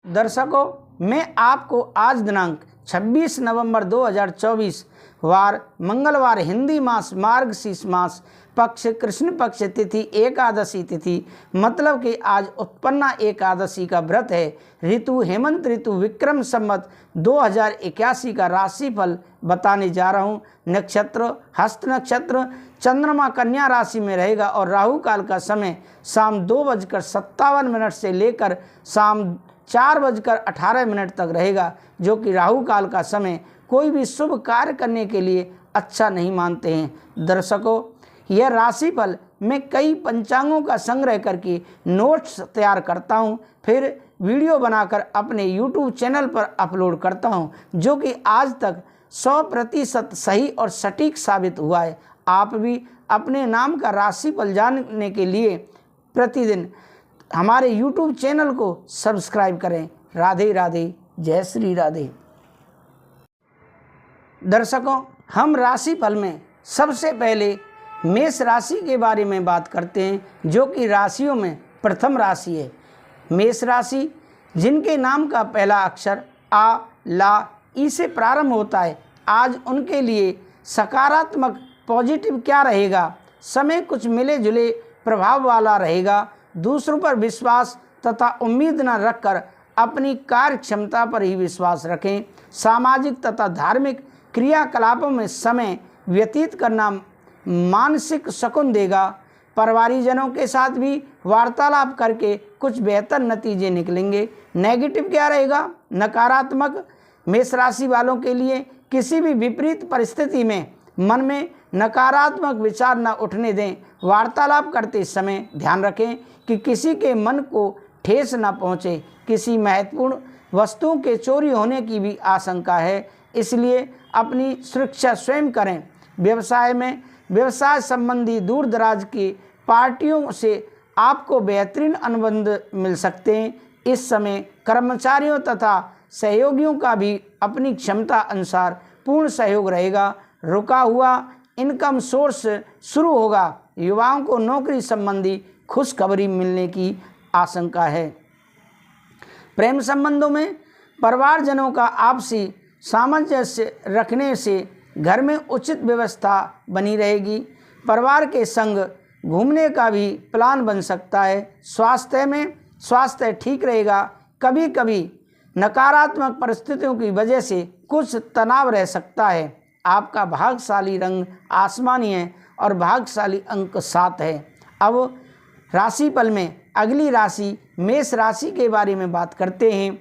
दर्शकों, मैं आपको आज दिनांक 26 नवंबर 2024 वार मंगलवार हिंदी मास मार्गशीर्ष मास पक्ष कृष्ण पक्ष तिथि एकादशी तिथि मतलब कि आज उत्पन्ना एकादशी का व्रत है। ऋतु हेमंत ऋतु विक्रम संवत 2081 का राशिफल बताने जा रहा हूँ। नक्षत्र हस्त नक्षत्र, चंद्रमा कन्या राशि में रहेगा और राहु काल का समय शाम 2:57 से लेकर शाम 4:18 तक रहेगा, जो कि राहु काल का समय कोई भी शुभ कार्य करने के लिए अच्छा नहीं मानते हैं। दर्शकों, यह राशिफल मैं कई पंचांगों का संग्रह करके नोट्स तैयार करता हूं, फिर वीडियो बनाकर अपने YouTube चैनल पर अपलोड करता हूं, जो कि आज तक 100% सही और सटीक साबित हुआ है। आप भी अपने नाम का राशिफल जानने के लिए प्रतिदिन हमारे YouTube चैनल को सब्सक्राइब करें। राधे राधे, जय श्री राधे। दर्शकों, हम राशिफल में सबसे पहले मेष राशि के बारे में बात करते हैं, जो कि राशियों में प्रथम राशि है। मेष राशि जिनके नाम का पहला अक्षर आ ला ई से प्रारंभ होता है, आज उनके लिए सकारात्मक पॉजिटिव क्या रहेगा। समय कुछ मिले जुले प्रभाव वाला रहेगा। दूसरों पर विश्वास तथा उम्मीद न रखकर अपनी कार्य क्षमता पर ही विश्वास रखें। सामाजिक तथा धार्मिक क्रियाकलापों में समय व्यतीत करना मानसिक सुकून देगा। परिवारजनों के साथ भी वार्तालाप करके कुछ बेहतर नतीजे निकलेंगे। नेगेटिव क्या रहेगा, नकारात्मक मेष राशि वालों के लिए किसी भी विपरीत परिस्थिति में मन में नकारात्मक विचार न उठने दें। वार्तालाप करते समय ध्यान रखें कि किसी के मन को ठेस न पहुंचे। किसी महत्वपूर्ण वस्तुओं के चोरी होने की भी आशंका है, इसलिए अपनी सुरक्षा स्वयं करें। व्यवसाय में व्यवसाय संबंधी दूर दराज की पार्टियों से आपको बेहतरीन अनुबंध मिल सकते हैं। इस समय कर्मचारियों तथा सहयोगियों का भी अपनी क्षमता अनुसार पूर्ण सहयोग रहेगा। रुका हुआ इनकम सोर्स शुरू होगा। युवाओं को नौकरी संबंधी खुशखबरी मिलने की आशंका है। प्रेम संबंधों में परिवारजनों का आपसी सामंजस्य रखने से घर में उचित व्यवस्था बनी रहेगी। परिवार के संग घूमने का भी प्लान बन सकता है। स्वास्थ्य ठीक रहेगा। कभी कभी नकारात्मक परिस्थितियों की वजह से कुछ तनाव रह सकता है। आपका भाग्यशाली रंग आसमानी है और भाग्यशाली अंक 7 है। अब राशिफल में अगली राशि मेष राशि के बारे में बात करते हैं,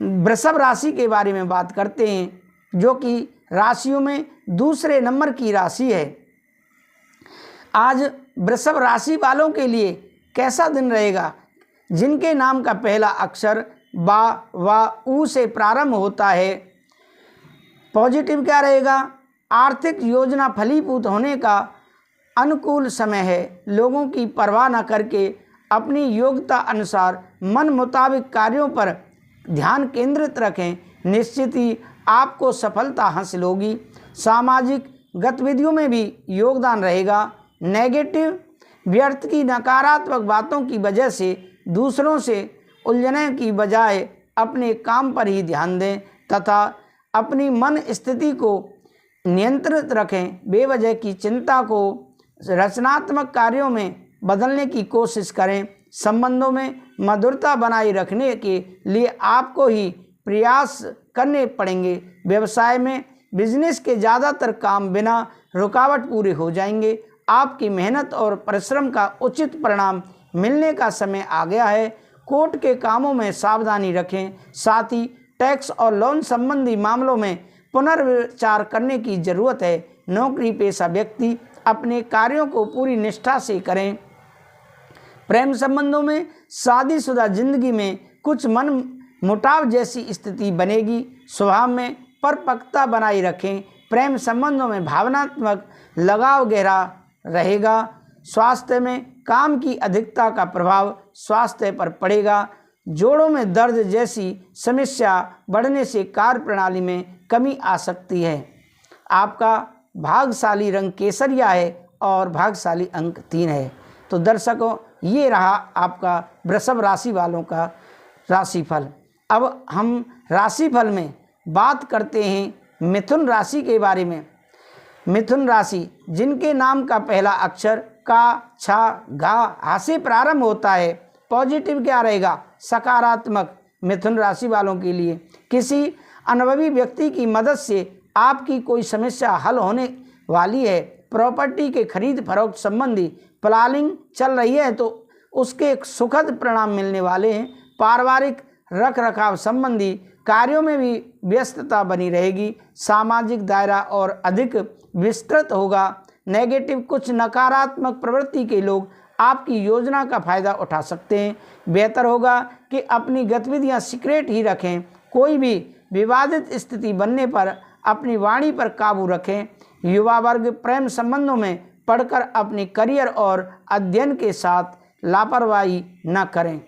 वृषभ राशि के बारे में बात करते हैं, जो कि राशियों में दूसरे नंबर की राशि है। आज वृषभ राशि वालों के लिए कैसा दिन रहेगा। जिनके नाम का पहला अक्षर बा वा ऊ से प्रारंभ होता है। पॉजिटिव क्या रहेगा, आर्थिक योजना फलीभूत होने का अनुकूल समय है। लोगों की परवाह न करके अपनी योग्यता अनुसार मन मुताबिक कार्यों पर ध्यान केंद्रित रखें। निश्चित ही आपको सफलता हासिल होगी। सामाजिक गतिविधियों में भी योगदान रहेगा। नेगेटिव व्यर्थ की नकारात्मक बातों की वजह से दूसरों से उलझने की बजाय अपने काम पर ही ध्यान दें तथा अपनी मन स्थिति को नियंत्रित रखें। बेवजह की चिंता को रचनात्मक कार्यों में बदलने की कोशिश करें। संबंधों में मधुरता बनाए रखने के लिए आपको ही प्रयास करने पड़ेंगे। व्यवसाय में बिजनेस के ज़्यादातर काम बिना रुकावट पूरे हो जाएंगे। आपकी मेहनत और परिश्रम का उचित परिणाम मिलने का समय आ गया है। कोर्ट के कामों में सावधानी रखें। साथ ही टैक्स और लोन संबंधी मामलों में पुनर्विचार करने की जरूरत है। नौकरी पेशा व्यक्ति अपने कार्यों को पूरी निष्ठा से करें। प्रेम संबंधों में शादीशुदा जिंदगी में कुछ मन मुटाव जैसी स्थिति बनेगी। स्वभाव में परिपक्वता बनाए रखें। प्रेम संबंधों में भावनात्मक लगाव गहरा रहेगा। स्वास्थ्य में काम की अधिकता का प्रभाव स्वास्थ्य पर पड़ेगा। जोड़ों में दर्द जैसी समस्या बढ़ने से कार्य प्रणाली में कमी आ सकती है। आपका भाग्यशाली रंग केसरिया है और भाग्यशाली अंक 3 है। तो दर्शकों, ये रहा आपका वृषभ राशि वालों का राशिफल। अब हम राशिफल में बात करते हैं मिथुन राशि के बारे में। मिथुन राशि जिनके नाम का पहला अक्षर का, छा, घा, हा से प्रारंभ होता है, पॉजिटिव क्या रहेगा? सकारात्मक। मिथुन राशि वालों के लिए किसी अनुभवी व्यक्ति की मदद से आपकी कोई समस्या हल होने वाली है। प्रॉपर्टी के खरीद फरोख्त संबंधी प्लानिंग चल रही है तो उसके सुखद परिणाम मिलने वाले हैं। पारिवारिक रख रखाव संबंधी कार्यों में भी व्यस्तता बनी रहेगी। सामाजिक दायरा और अधिक विस्तृत होगा। नेगेटिव कुछ नकारात्मक प्रवृत्ति के लोग आपकी योजना का फायदा उठा सकते हैं। बेहतर होगा कि अपनी गतिविधियां सीक्रेट ही रखें। कोई भी विवादित स्थिति बनने पर अपनी वाणी पर काबू रखें। युवा वर्ग प्रेम संबंधों में पढ़कर अपनी करियर और अध्ययन के साथ लापरवाही न करें।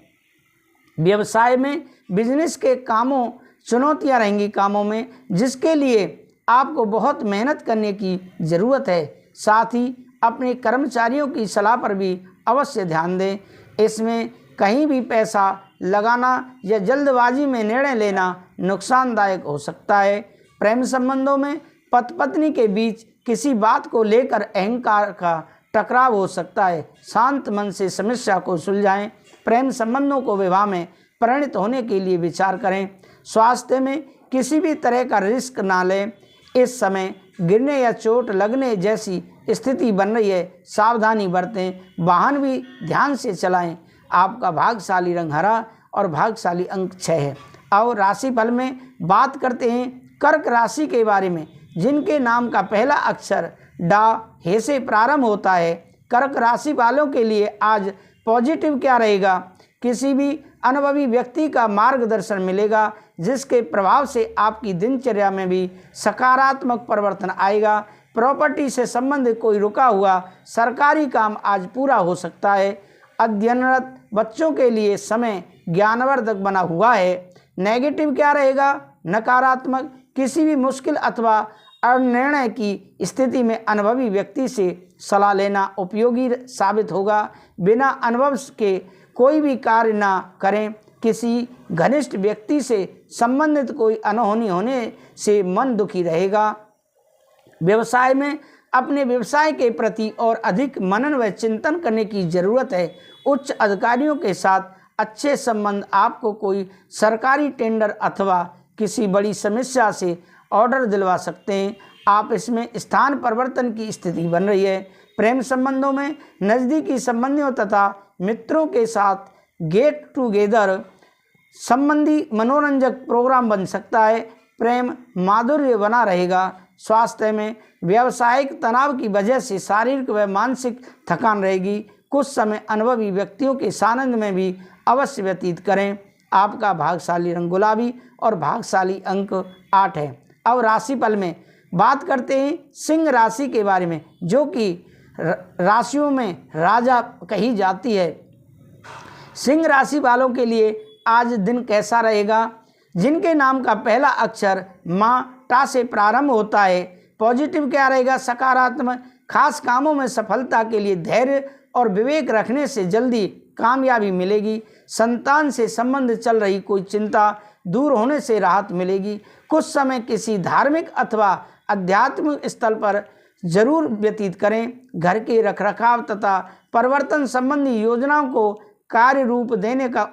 व्यवसाय में बिजनेस के कामों चुनौतियां रहेंगी कामों में, जिसके लिए आपको बहुत मेहनत करने की ज़रूरत है। साथ ही अपने कर्मचारियों की सलाह पर भी अवश्य ध्यान दें। इसमें कहीं भी पैसा लगाना या जल्दबाजी में निर्णय लेना नुकसानदायक हो सकता है। प्रेम संबंधों में पति पत्नी के बीच किसी बात को लेकर अहंकार का टकराव हो सकता है। शांत मन से समस्या को सुलझाएं। प्रेम संबंधों को विवाह में परिणत होने के लिए विचार करें। स्वास्थ्य में किसी भी तरह का रिस्क ना लें। इस समय गिरने या चोट लगने जैसी स्थिति बन रही है, सावधानी बरतें। वाहन भी ध्यान से चलाएं। आपका भाग्यशाली रंग हरा और भाग्यशाली अंक 6 है। और राशिफल में बात करते हैं कर्क राशि के बारे में, जिनके नाम का पहला अक्षर डा, हे से प्रारंभ होता है। कर्क राशि वालों के लिए आज पॉजिटिव क्या रहेगा? किसी भी अनुभवी व्यक्ति का मार्गदर्शन मिलेगा, जिसके प्रभाव से आपकी दिनचर्या में भी सकारात्मक परिवर्तन आएगा। प्रॉपर्टी से संबंधित कोई रुका हुआ सरकारी काम आज पूरा हो सकता है। अध्ययनरत बच्चों के लिए समय ज्ञानवर्धक बना हुआ है। नेगेटिव क्या रहेगा? नकारात्मक। किसी भी मुश्किल अथवा अनिर्णय की स्थिति में अनुभवी व्यक्ति से सलाह लेना उपयोगी साबित होगा। बिना अनुभव के कोई भी कार्य ना करें। किसी घनिष्ठ व्यक्ति से संबंधित कोई अनहोनी होने से मन दुखी रहेगा। व्यवसाय में अपने व्यवसाय के प्रति और अधिक मनन व चिंतन करने की जरूरत है। उच्च अधिकारियों के साथ अच्छे संबंध आपको कोई सरकारी टेंडर अथवा किसी बड़ी समस्या से ऑर्डर दिलवा सकते हैं। आप इसमें स्थान परिवर्तन की स्थिति बन रही है। प्रेम संबंधों में नज़दीकी संबंधियों तथा मित्रों के साथ गेट टुगेदर संबंधी मनोरंजक प्रोग्राम बन सकता है। प्रेम माधुर्य बना रहेगा। स्वास्थ्य में व्यावसायिक तनाव की वजह से शारीरिक व मानसिक थकान रहेगी। कुछ समय अनुभवी व्यक्तियों के सानिध्य में भी अवश्य व्यतीत करें। आपका भाग्यशाली रंग गुलाबी और भाग्यशाली अंक 8 है। अब राशिफल में बात करते हैं सिंह राशि के बारे में, जो कि राशियों में राजा कही जाती है। सिंह राशि वालों के लिए आज दिन कैसा रहेगा? जिनके नाम का पहला अक्षर माँ, टा से प्रारंभ होता है। पॉजिटिव क्या रहेगा? सकारात्मक। खास कामों में सफलता के लिए धैर्य और विवेक रखने से जल्दी कामयाबी मिलेगी। संतान से संबंध चल रही कोई चिंता दूर होने से राहत मिलेगी। कुछ समय किसी धार्मिक अथवा आध्यात्मिक स्थल पर जरूर व्यतीत करें। घर के रखरखाव तथा परिवर्तन संबंधी योजनाओं को कार्य रूप देने का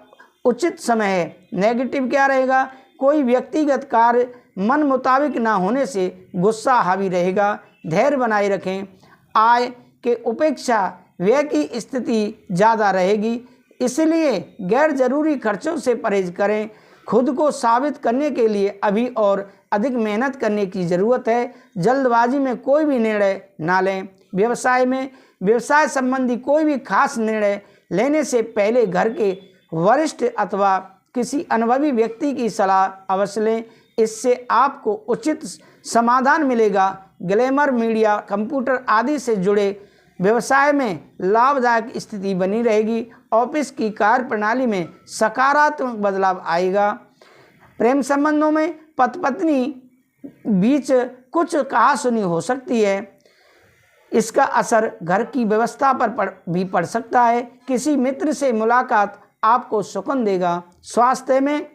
उचित समय है। नेगेटिव क्या रहेगा? कोई व्यक्तिगत कार्य मन मुताबिक ना होने से गुस्सा हावी रहेगा। धैर्य बनाए रखें। आय के उपेक्षा व्यय की स्थिति ज़्यादा रहेगी, इसलिए गैर जरूरी खर्चों से परहेज करें। खुद को साबित करने के लिए अभी और अधिक मेहनत करने की ज़रूरत है। जल्दबाजी में कोई भी निर्णय ना लें। व्यवसाय में व्यवसाय संबंधी कोई भी खास निर्णय लेने से पहले घर के वरिष्ठ अथवा किसी अनुभवी व्यक्ति की सलाह अवश्य लें। इससे आपको उचित समाधान मिलेगा। ग्लैमर, मीडिया, कंप्यूटर आदि से जुड़े व्यवसाय में लाभदायक स्थिति बनी रहेगी। ऑफिस की कार्य प्रणाली में सकारात्मक बदलाव आएगा। प्रेम संबंधों में पति पत्नी बीच कुछ कहासुनी हो सकती है। इसका असर घर की व्यवस्था पर भी पड़ सकता है। किसी मित्र से मुलाकात आपको सुकून देगा। स्वास्थ्य में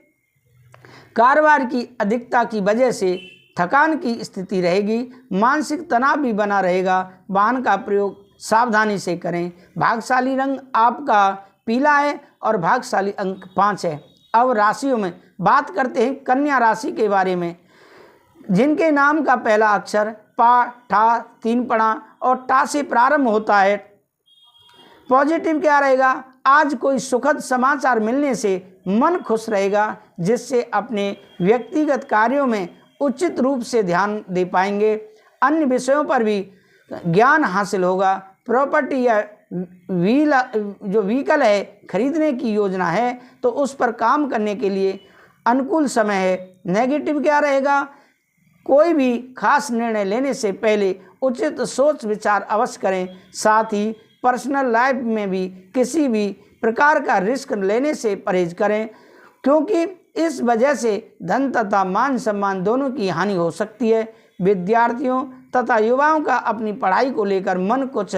कारोबार की अधिकता की वजह से थकान की स्थिति रहेगी, मानसिक तनाव भी बना रहेगा। वाहन का प्रयोग सावधानी से करें। भाग्यशाली रंग आपका पीला है और भाग्यशाली अंक 5 है। अब राशियों में बात करते हैं कन्या राशि के बारे में, जिनके नाम का पहला अक्षर पा, ठा, 3 पणा और टा से प्रारंभ होता है। पॉजिटिव क्या रहेगा? आज कोई सुखद समाचार मिलने से मन खुश रहेगा, जिससे अपने व्यक्तिगत कार्यों में उचित रूप से ध्यान दे पाएंगे। अन्य विषयों पर भी ज्ञान हासिल होगा। प्रॉपर्टी या व्हीकल है खरीदने की योजना है तो उस पर काम करने के लिए अनुकूल समय है। नेगेटिव क्या रहेगा? कोई भी खास निर्णय लेने से पहले उचित सोच विचार अवश्य करें। साथ ही पर्सनल लाइफ में भी किसी भी प्रकार का रिस्क लेने से परहेज करें, क्योंकि इस वजह से धन तथा मान सम्मान दोनों की हानि हो सकती है। विद्यार्थियों तथा युवाओं का अपनी पढ़ाई को लेकर मन कुछ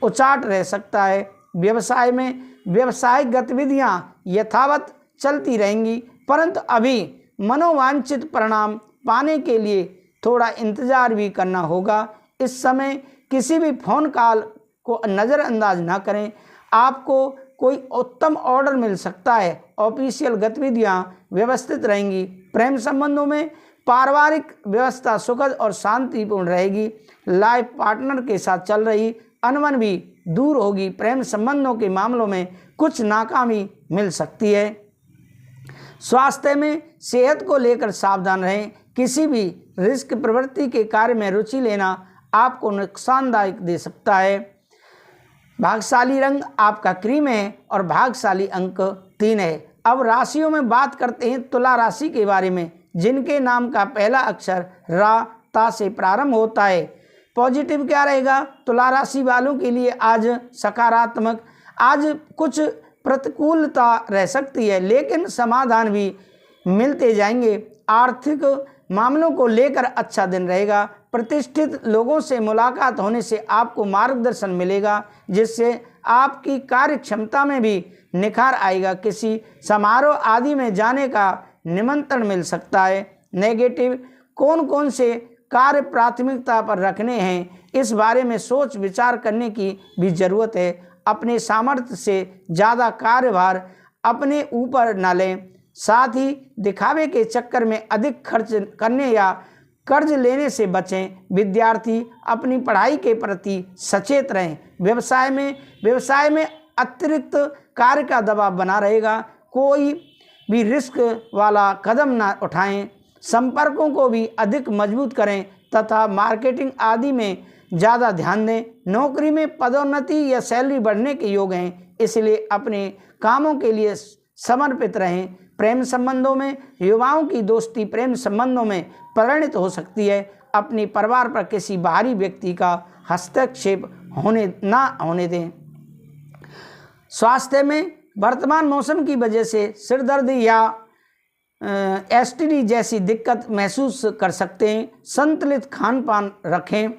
उचाट रह सकता है। व्यवसाय में व्यावसायिक गतिविधियां यथावत चलती रहेंगी, परंतु अभी मनोवांछित परिणाम पाने के लिए थोड़ा इंतजार भी करना होगा। इस समय किसी भी फोन कॉल को नज़रअंदाज न करें। आपको कोई उत्तम ऑर्डर मिल सकता है। ऑफिशियल गतिविधियां व्यवस्थित रहेंगी। प्रेम संबंधों में पारिवारिक व्यवस्था सुखद और शांतिपूर्ण रहेगी। लाइफ पार्टनर के साथ चल रही अनबन भी दूर होगी। प्रेम संबंधों के मामलों में कुछ नाकामी मिल सकती है। स्वास्थ्य में सेहत को लेकर सावधान रहें। किसी भी रिस्क प्रवृत्ति के कार्य में रुचि लेना आपको नुकसानदायक दे सकता है। भाग्यशाली रंग आपका क्रीम है और भाग्यशाली अंक 3 है। अब राशियों में बात करते हैं तुला राशि के बारे में, जिनके नाम का पहला अक्षर रा, ता से प्रारंभ होता है। पॉजिटिव क्या रहेगा? तुला राशि वालों के लिए आज सकारात्मक, आज कुछ प्रतिकूलता रह सकती है, लेकिन समाधान भी मिलते जाएंगे। आर्थिक मामलों को लेकर अच्छा दिन रहेगा। प्रतिष्ठित लोगों से मुलाकात होने से आपको मार्गदर्शन मिलेगा, जिससे आपकी कार्य क्षमता में भी निखार आएगा। किसी समारोह आदि में जाने का निमंत्रण मिल सकता है। नेगेटिव, कौन कौन से कार्य प्राथमिकता पर रखने हैं, इस बारे में सोच विचार करने की भी ज़रूरत है। अपने सामर्थ्य से ज़्यादा कार्यभार अपने ऊपर न लें। साथ ही दिखावे के चक्कर में अधिक खर्च करने या कर्ज लेने से बचें। विद्यार्थी अपनी पढ़ाई के प्रति सचेत रहें। व्यवसाय में अतिरिक्त कार्य का दबाव बना रहेगा। कोई भी रिस्क वाला कदम ना उठाएं। संपर्कों को भी अधिक मजबूत करें तथा मार्केटिंग आदि में ज़्यादा ध्यान दें। नौकरी में पदोन्नति या सैलरी बढ़ने के योग हैं, इसलिए अपने कामों के लिए समर्पित रहें। प्रेम संबंधों में युवाओं की दोस्ती प्रेम संबंधों में परिणित हो सकती है। अपने परिवार पर किसी बाहरी व्यक्ति का हस्तक्षेप ना होने दें। स्वास्थ्य में वर्तमान मौसम की वजह से सिर दर्द या एसटीडी जैसी दिक्कत महसूस कर सकते हैं। संतुलित खान पान रखें।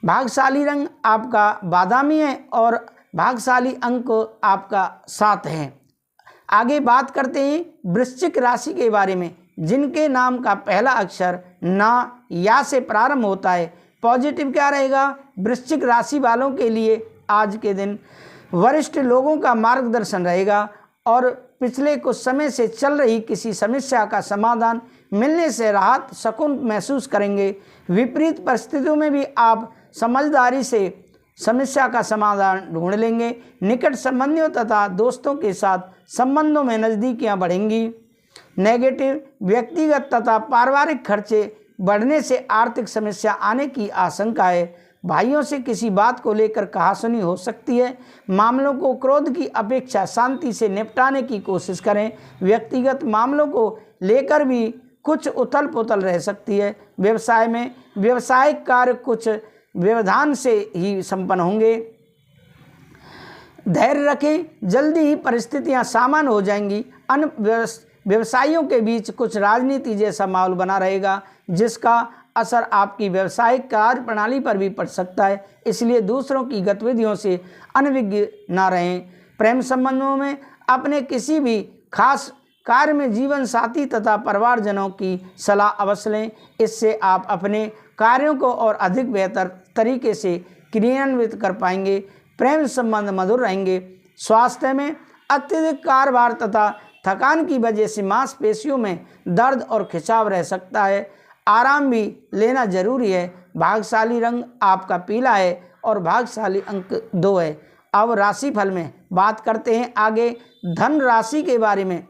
भाग्यशाली रंग आपका बादामी है और भाग्यशाली अंक आपका 7 है। आगे बात करते हैं वृश्चिक राशि के बारे में, जिनके नाम का पहला अक्षर ना, या से प्रारंभ होता है। पॉजिटिव क्या रहेगा? वृश्चिक राशि वालों के लिए आज के दिन वरिष्ठ लोगों का मार्गदर्शन रहेगा और पिछले कुछ समय से चल रही किसी समस्या का समाधान मिलने से राहत सुकून महसूस करेंगे। विपरीत परिस्थितियों में भी आप समझदारी से समस्या का समाधान ढूंढ लेंगे। निकट संबंधियों तथा दोस्तों के साथ संबंधों में नज़दीकियां बढ़ेंगी। नेगेटिव, व्यक्तिगत तथा पारिवारिक खर्चे बढ़ने से आर्थिक समस्या आने की आशंका है। भाइयों से किसी बात को लेकर कहासुनी हो सकती है। मामलों को क्रोध की अपेक्षा शांति से निपटाने की कोशिश करें। व्यक्तिगत मामलों को लेकर भी कुछ उथल पुथल रह सकती है। व्यवसाय में व्यावसायिक कार्य कुछ व्यवधान से ही संपन्न होंगे। धैर्य रखें, जल्दी ही परिस्थितियां सामान्य हो जाएंगी। अन्य व्यवसायियों के बीच कुछ राजनीति जैसा माहौल बना रहेगा, जिसका असर आपकी व्यावसायिक कार्य प्रणाली पर भी पड़ सकता है, इसलिए दूसरों की गतिविधियों से अनभिज्ञ न रहें। प्रेम संबंधों में अपने किसी भी खास कार्य में जीवन साथी तथा परिवारजनों की सलाह अवश्य लें। इससे आप अपने कार्यों को और अधिक बेहतर तरीके से क्रियान्वित कर पाएंगे। प्रेम संबंध मधुर रहेंगे। स्वास्थ्य में अत्यधिक कार्यभार तथा थकान की वजह से मांसपेशियों में दर्द और खिंचाव रह सकता है। आराम भी लेना जरूरी है। भाग्यशाली रंग आपका पीला है और भाग्यशाली अंक 2 है। अब राशिफल में बात करते हैं आगे धन राशि के बारे में,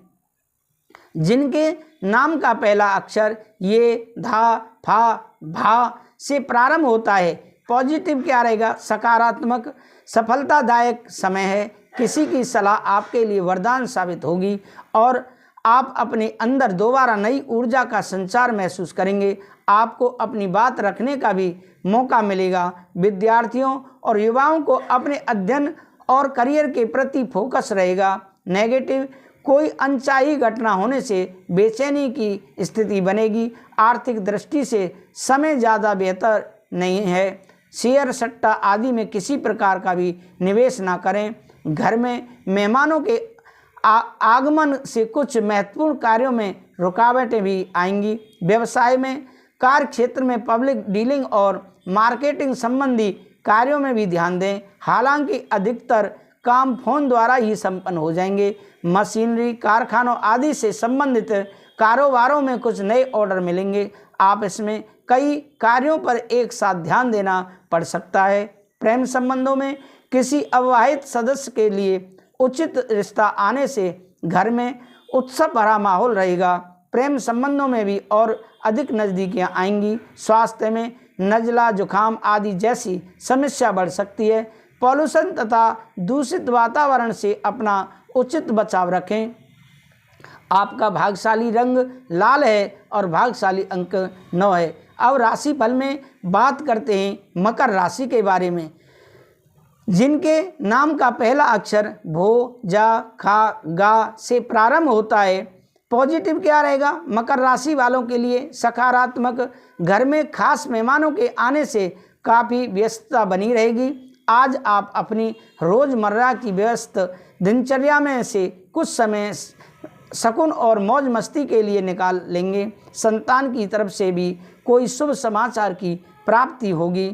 जिनके नाम का पहला अक्षर ये, धा, फा, भा से प्रारंभ होता है। पॉजिटिव क्या रहेगा? सकारात्मक सफलतादायक समय है। किसी की सलाह आपके लिए वरदान साबित होगी और आप अपने अंदर दोबारा नई ऊर्जा का संचार महसूस करेंगे। आपको अपनी बात रखने का भी मौका मिलेगा। विद्यार्थियों और युवाओं को अपने अध्ययन और करियर के प्रति फोकस रहेगा। नेगेटिव, कोई अनचाही घटना होने से बेचैनी की स्थिति बनेगी। आर्थिक दृष्टि से समय ज़्यादा बेहतर नहीं है। शेयर सट्टा आदि में किसी प्रकार का भी निवेश ना करें। घर में मेहमानों के आगमन से कुछ महत्वपूर्ण कार्यों में रुकावटें भी आएंगी। व्यवसाय में, कार्य क्षेत्र में पब्लिक डीलिंग और मार्केटिंग संबंधी कार्यों में भी ध्यान दें। हालांकि अधिकतर काम फोन द्वारा ही संपन्न हो जाएंगे। मशीनरी, कारखानों आदि से संबंधित कारोबारों में कुछ नए ऑर्डर मिलेंगे। आप इसमें कई कार्यों पर एक साथ ध्यान देना पड़ सकता है। प्रेम संबंधों में किसी अविवाहित सदस्य के लिए उचित रिश्ता आने से घर में उत्सव भरा माहौल रहेगा। प्रेम संबंधों में भी और अधिक नज़दीकियां आएंगी। स्वास्थ्य में नज़ला, जुखाम आदि जैसी समस्या बढ़ सकती है। पॉल्यूशन तथा दूषित वातावरण से अपना उचित बचाव रखें। आपका भाग्यशाली रंग लाल है और भाग्यशाली अंक 9 है। अब राशिफल में बात करते हैं मकर राशि के बारे में, जिनके नाम का पहला अक्षर भो, जा, खा, गा से प्रारंभ होता है। पॉजिटिव क्या रहेगा? मकर राशि वालों के लिए सकारात्मक, घर में खास मेहमानों के आने से काफ़ी व्यस्तता बनी रहेगी। आज आप अपनी रोज़मर्रा की व्यस्त दिनचर्या में से कुछ समय सुकून और मौज मस्ती के लिए निकाल लेंगे। संतान की तरफ से भी कोई शुभ समाचार की प्राप्ति होगी।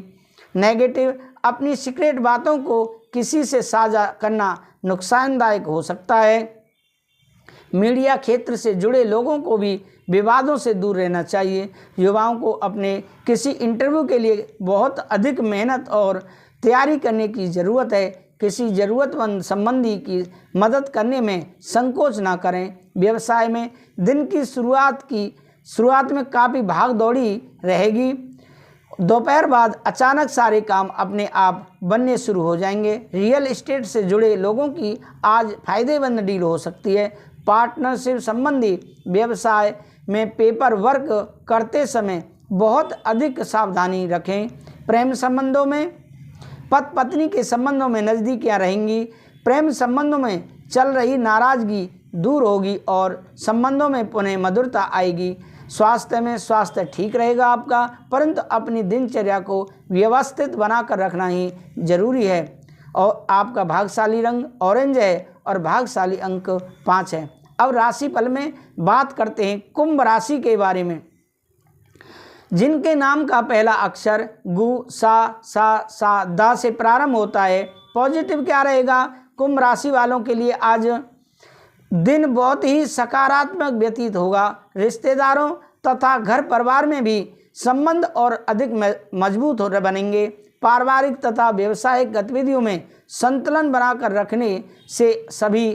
नेगेटिव, अपनी सीक्रेट बातों को किसी से साझा करना नुकसानदायक हो सकता है। मीडिया क्षेत्र से जुड़े लोगों को भी विवादों से दूर रहना चाहिए। युवाओं को अपने किसी इंटरव्यू के लिए बहुत अधिक मेहनत और तैयारी करने की ज़रूरत है। किसी ज़रूरतमंद संबंधी की मदद करने में संकोच ना करें। व्यवसाय में दिन की शुरुआत में काफ़ी भाग दौड़ी रहेगी। दोपहर बाद अचानक सारे काम अपने आप बनने शुरू हो जाएंगे। रियल एस्टेट से जुड़े लोगों की आज फायदेमंद डील हो सकती है। पार्टनरशिप संबंधी व्यवसाय में पेपर वर्क करते समय बहुत अधिक सावधानी रखें। प्रेम संबंधों में पति पत्नी के संबंधों में नज़दीकियां रहेंगी। प्रेम संबंधों में चल रही नाराज़गी दूर होगी और संबंधों में पुनः मधुरता आएगी। स्वास्थ्य में स्वास्थ्य ठीक रहेगा आपका, परंतु अपनी दिनचर्या को व्यवस्थित बनाकर रखना ही जरूरी है। और आपका भाग्यशाली रंग ऑरेंज है और भाग्यशाली अंक 5 है। अब राशिफल में बात करते हैं कुंभ राशि के बारे में, जिनके नाम का पहला अक्षर गु, सा, दा से प्रारंभ होता है। पॉजिटिव क्या रहेगा? कुंभ राशि वालों के लिए आज दिन बहुत ही सकारात्मक व्यतीत होगा। रिश्तेदारों तथा घर परिवार में भी संबंध और अधिक मजबूत हो बनेंगे। पारिवारिक तथा व्यावसायिक गतिविधियों में संतुलन बनाकर रखने से सभी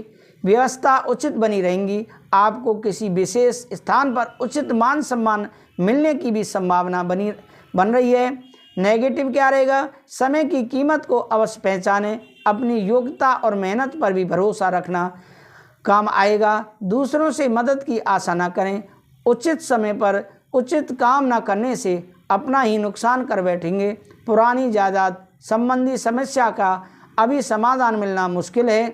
व्यवस्था उचित बनी रहेंगी। आपको किसी विशेष स्थान पर उचित मान सम्मान मिलने की भी संभावना बन रही है। नेगेटिव क्या रहेगा? समय की कीमत को अवश्य पहचानें। अपनी योग्यता और मेहनत पर भी भरोसा रखना काम आएगा। दूसरों से मदद की आशा न करें। उचित समय पर उचित काम न करने से अपना ही नुकसान कर बैठेंगे। पुरानी जायदाद संबंधी समस्या का अभी समाधान मिलना मुश्किल है।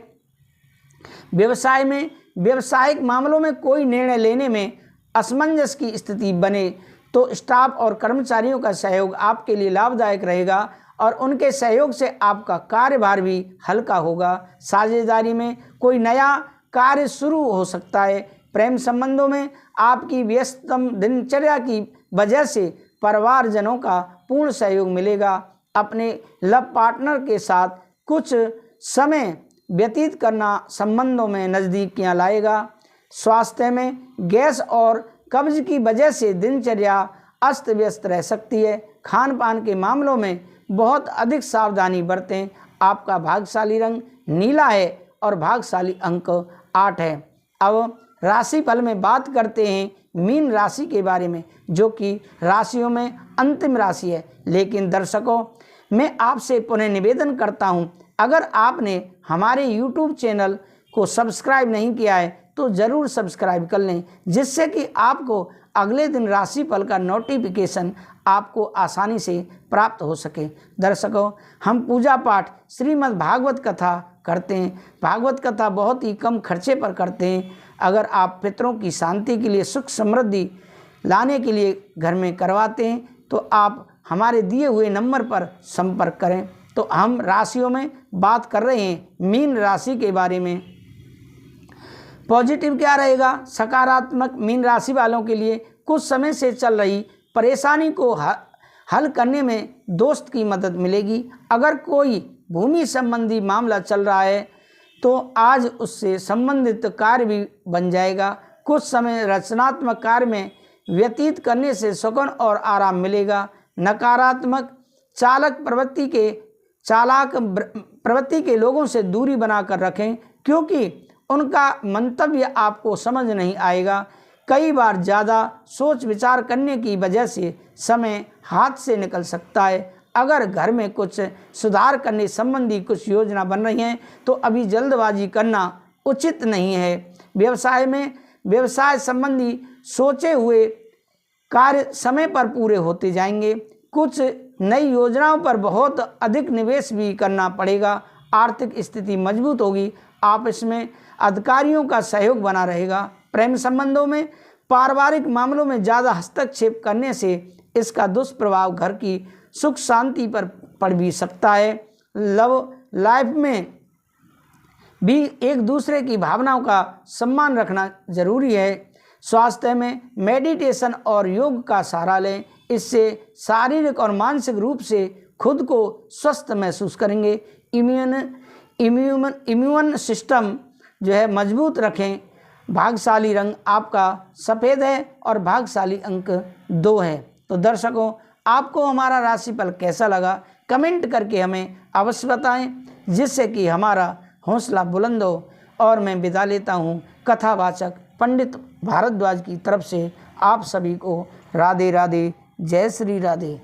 व्यवसाय में व्यवसायिक मामलों में कोई निर्णय लेने में असमंजस की स्थिति बने तो स्टाफ और कर्मचारियों का सहयोग आपके लिए लाभदायक रहेगा और उनके सहयोग से आपका कार्यभार भी हल्का होगा। साझेदारी में कोई नया कार्य शुरू हो सकता है। प्रेम संबंधों में आपकी व्यस्ततम दिनचर्या की वजह से परिवारजनों का पूर्ण सहयोग मिलेगा। अपने लव पार्टनर के साथ कुछ समय व्यतीत करना संबंधों में नज़दीकियां लाएगा। स्वास्थ्य में गैस और कब्ज की वजह से दिनचर्या अस्त व्यस्त रह सकती है। खान पान के मामलों में बहुत अधिक सावधानी बरतें। आपका भाग्यशाली रंग नीला है और भाग्यशाली अंक 8 है। अब राशिफल में बात करते हैं मीन राशि के बारे में, जो कि राशियों में अंतिम राशि है। लेकिन दर्शकों, मैं आपसे पुनः निवेदन करता हूं, अगर आपने हमारे YouTube चैनल को सब्सक्राइब नहीं किया है तो ज़रूर सब्सक्राइब कर लें, जिससे कि आपको अगले दिन राशिफल का नोटिफिकेशन आपको आसानी से प्राप्त हो सके। दर्शकों, हम पूजा पाठ श्रीमद् भागवत कथा करते हैं। भागवत कथा बहुत ही कम खर्चे पर करते हैं। अगर आप पितरों की शांति के लिए, सुख समृद्धि लाने के लिए घर में करवाते हैं तो आप हमारे दिए हुए नंबर पर संपर्क करें। तो हम राशियों में बात कर रहे हैं मीन राशि के बारे में। पॉजिटिव क्या रहेगा? सकारात्मक मीन राशि वालों के लिए कुछ समय से चल रही परेशानी को हल करने में दोस्त की मदद मिलेगी। अगर कोई भूमि संबंधी मामला चल रहा है तो आज उससे संबंधित कार्य भी बन जाएगा। कुछ समय रचनात्मक कार्य में व्यतीत करने से सुकून और आराम मिलेगा। नकारात्मक चालाक प्रवृत्ति के लोगों से दूरी बनाकर रखें, क्योंकि उनका मंतव्य आपको समझ नहीं आएगा। कई बार ज़्यादा सोच विचार करने की वजह से समय हाथ से निकल सकता है। अगर घर में कुछ सुधार करने संबंधी कुछ योजना बन रही हैं तो अभी जल्दबाजी करना उचित नहीं है। व्यवसाय संबंधी सोचे हुए कार्य समय पर पूरे होते जाएंगे। कुछ नई योजनाओं पर बहुत अधिक निवेश भी करना पड़ेगा। आर्थिक स्थिति मजबूत होगी। आपस में अधिकारियों का सहयोग बना रहेगा। प्रेम संबंधों में पारिवारिक मामलों में ज़्यादा हस्तक्षेप करने से इसका दुष्प्रभाव घर की सुख शांति पर पड़ भी सकता है। लव लाइफ में भी एक दूसरे की भावनाओं का सम्मान रखना जरूरी है। स्वास्थ्य में मेडिटेशन और योग का सहारा लें, इससे शारीरिक और मानसिक रूप से खुद को स्वस्थ महसूस करेंगे। इम्यून सिस्टम जो है मजबूत रखें। भाग्यशाली रंग आपका सफ़ेद है और भाग्यशाली अंक 2 है। तो दर्शकों, आपको हमारा राशिफल कैसा लगा कमेंट करके हमें अवश्य बताएं, जिससे कि हमारा हौसला बुलंद हो। और मैं विदा लेता हूँ कथावाचक पंडित भारद्वाज की तरफ से। आप सभी को राधे राधे, जय श्री राधे।